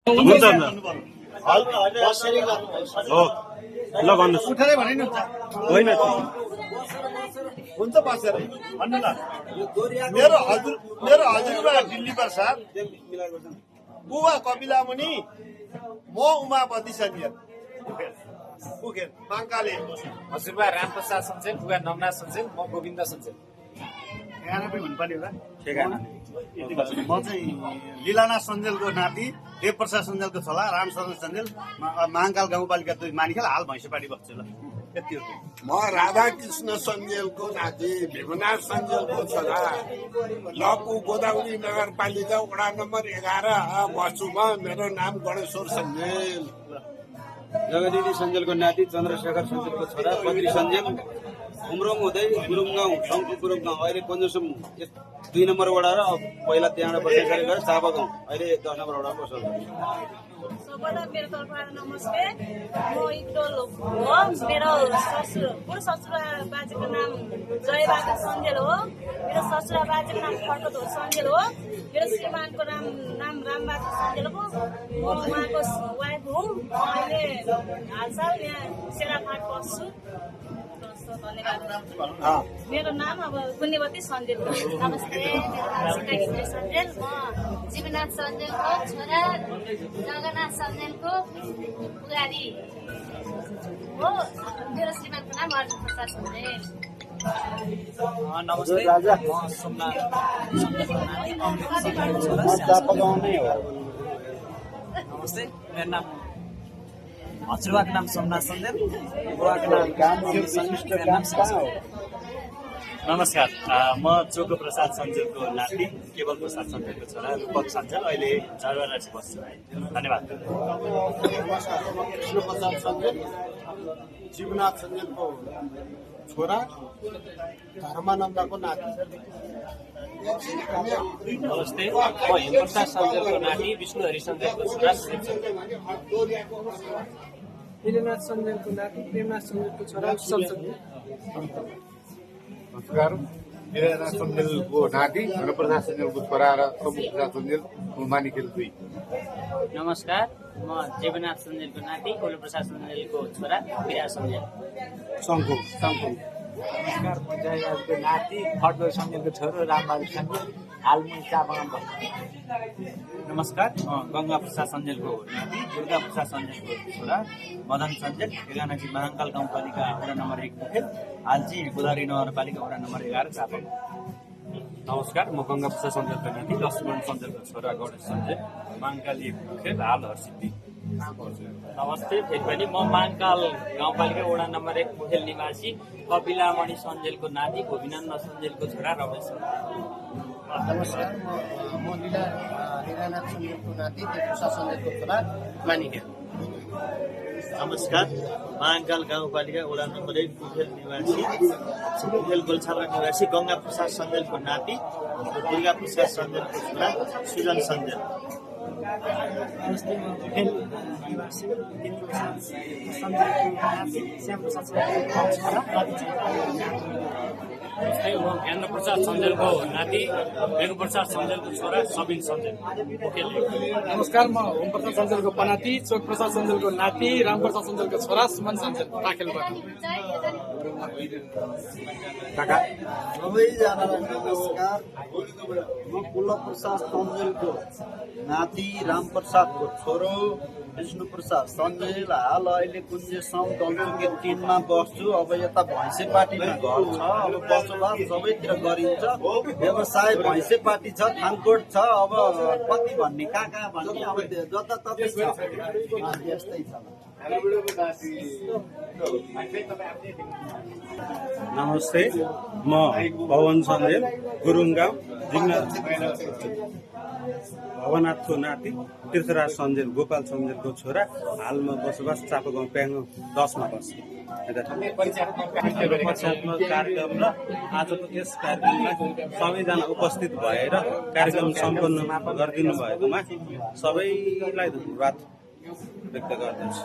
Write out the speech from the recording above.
हुन्छ हो ल भन्नुहोस् उठेरै भने नि होइन हुन्छ बसेर भन्नु न मेरो हजुरबा दिल्ली प्रसाद बुबा कपिला मुनि म उमापति सन्जेल पुगेर माङ्काले हजुरबा रामप्रसाद सञ्चेल बुबा नमनाथ सञ्चेल म गोविन्द सञ्चेल 11 पनि हुनुपर्ने होला ठेगाना म चाहिँ लीलानाथ सञ्जेलको नाति देवप्रसाद सञ्जेलको छोरा रामशरण सञ्जेल महाकाल गाउँपालिका 2 मानिखेल हाल भैँसेपाटी बस्छु ल यति हो म राधाकृष्ण सञ्जेलको नाति भीमनाथ सञ्जेलको छोरा लपु गोदावरी नगरपालिका वडा नम्बर 11 बस्छु म मेरो नाम गणेश्वर सञ्जेल जगदिदी सञ्जेलको नाति चन्द्रशेखर सञ्जेलको छोरा बद्री सञ्जेल उम्रोङ हुँदै गुरुङ गाउँ शङ्कु गुरुङ गाउँ अहिले पञ्चसम 2 नम्बर वडा र पहिला त्यहाँबाट बस्ने गरेर चापा गाउँ अहिले 10 नम्बर वडा बस्छ सबैलाई मेरो तर्फबाट नमस्ते म इक्डोल हो मेरो ससुरा बाजेको नाम जयबहादुर सञ्जेल हो मेरो ससुरा बाजेको नाम खड्कधोर सञ्जेल हो मेरो श्रीमानको नाम रामबहादुर सञ्जेल हो म उहाँको वाइफ हुँ अहिले हालसाल यहाँ सेराफाट बस्छु मेरो नाम अब पुण्यवती सञ्जेल हो नमस्ते मेरो नाम सीता सञ्जेल म जीवनाथ सञ्जेलको छोरा जगन्नाथ सञ्जेलको बुहारी हो मेरो श्रीमानको नाम अर्जुन प्रसाद सञ्जेल नमस्ते म सोमनाथ नमस्ते मेरो नाम हजुरबाको नाम सोमनाथ सञ्जेल बुवाको नाम नमस्कार म चोको प्रसाद सञ्जेलको नाति केवल प्रसाद सञ्जेलको छोरा रूपक सञ्जेल अहिले झारवारासी बस्छु है धन्यवाद कृष्ण प्रसाद सञ्जेल जीवनाथ सञ्जेलको छोरा धर्मानन्दको नाति नमस्ते म हेमप्रसाद सञ्जेलको नाति विष्णु हरि सञ्जेलको छोरा लीलानाथ सञ्जेलको नाति प्रेमनाथ सञ्जेलको छोरा उत्सव सञ्जेल नमस्कार लीलानाथ सञ्जेलको नाति धनप्रसाद सञ्जेलको छोरा र प्रमुख प्रसाद सञ्जेल मानिखेल 2 नमस्कार म जीवनाथ सञ्जेलको नाति ओलप्रसाद सञ्जेलको छोरा विराज सञ्जेल शङ्कु नमस्कार म जयराजको नाति खड्गोर सञ्जेलको छोरो रामबहादुर सञ्जेल हाल म चापागाउँ बस्छु नमस्कार म गङ्गा प्रसाद सञ्जेलको नाति दुर्गा प्रसाद सञ्जेलको छोरा मदन सञ्जेल ठेगानाजी महाकाल गाउँपालिका वडा नम्बर 1 मुखेल हाल चाहिँ गोदावरी नगरपालिका वडा नम्बर 11 चापा नमस्कार म गङ्गा प्रसाद सञ्जेलको नाति लक्ष्मण सञ्जेलको छोरा गणेश सञ्जेल माङ्काल 1 मुखेल हाल हरसिद्धि नमस्ते फेरि पनि म महाकाल गाउँपालिका वडा नम्बर 1 मुखेल निवासी कपिलामणि सञ्जेलको नाति गोविन्द सञ्जेलको छोरा रमेश नमस्कार म लीलानाथ सञ्जेलको नाति देवप्रसाद सञ्जेलको छोरा मानिखेल नमस्कार महाकाल गाउँपालिका वडा नम्बर 1 मुखेल निवासी मुखेल गोल्छापा निवासी गङ्गा प्रसाद सञ्जेलको नाति दुर्गा प्रसाद सञ्जेलको छोरा सुजन सञ्जेल नमस्ते म मुखेल निवासी देवप्रसाद सञ्जेलको नाति श्यामप्रसाद सञ्जेलको छोरा नमस्ते म ज्ञान प्रसाद सञ्जेलको नाति वेगप्रसाद सञ्जेलको छोरा सबिन सञ्जेल नमस्कार म ओमप्रसाद सञ्जेलको पनाति चोक प्रसाद सञ्जेलको नाति रामप्रसाद सञ्जेलको छोरा सुमन सञ्जेल पाखेलबाट सबैजनालाई नमस्कार म कुलप्रसाद सञ्जेलको नाति रामप्रसादको छोरो विष्णु प्रसाद सञ्जेल हाल अहिले कुञ्जेसम दलचुके 3 मा बस्छु अब यता भैँसेपाटीमा घर छ अब बसोबास सबैतिर गरिन्छ व्यवसाय भैँसेपाटी छ थानकोट छ अब कति भन्ने कहाँ भन्ने अब जताततै छ यस्तै छ नमस्ते म पवन सञ्जेल गुरुङ गाउँ भवनाथको नाति तीर्थराज सञ्जेल गोपाल सञ्जेलको छोरा हालमा बसोबास चापागाउँ प्याङो 10 मा बस्छु पक्षात्मक कार्यक्रम र आजको यस कार्यक्रममा सबैजना उपस्थित भएर कार्यक्रम सम्पन्न गरिदिनु भएकोमा सबैलाई धन्यवाद व्यक्त गर्दछु।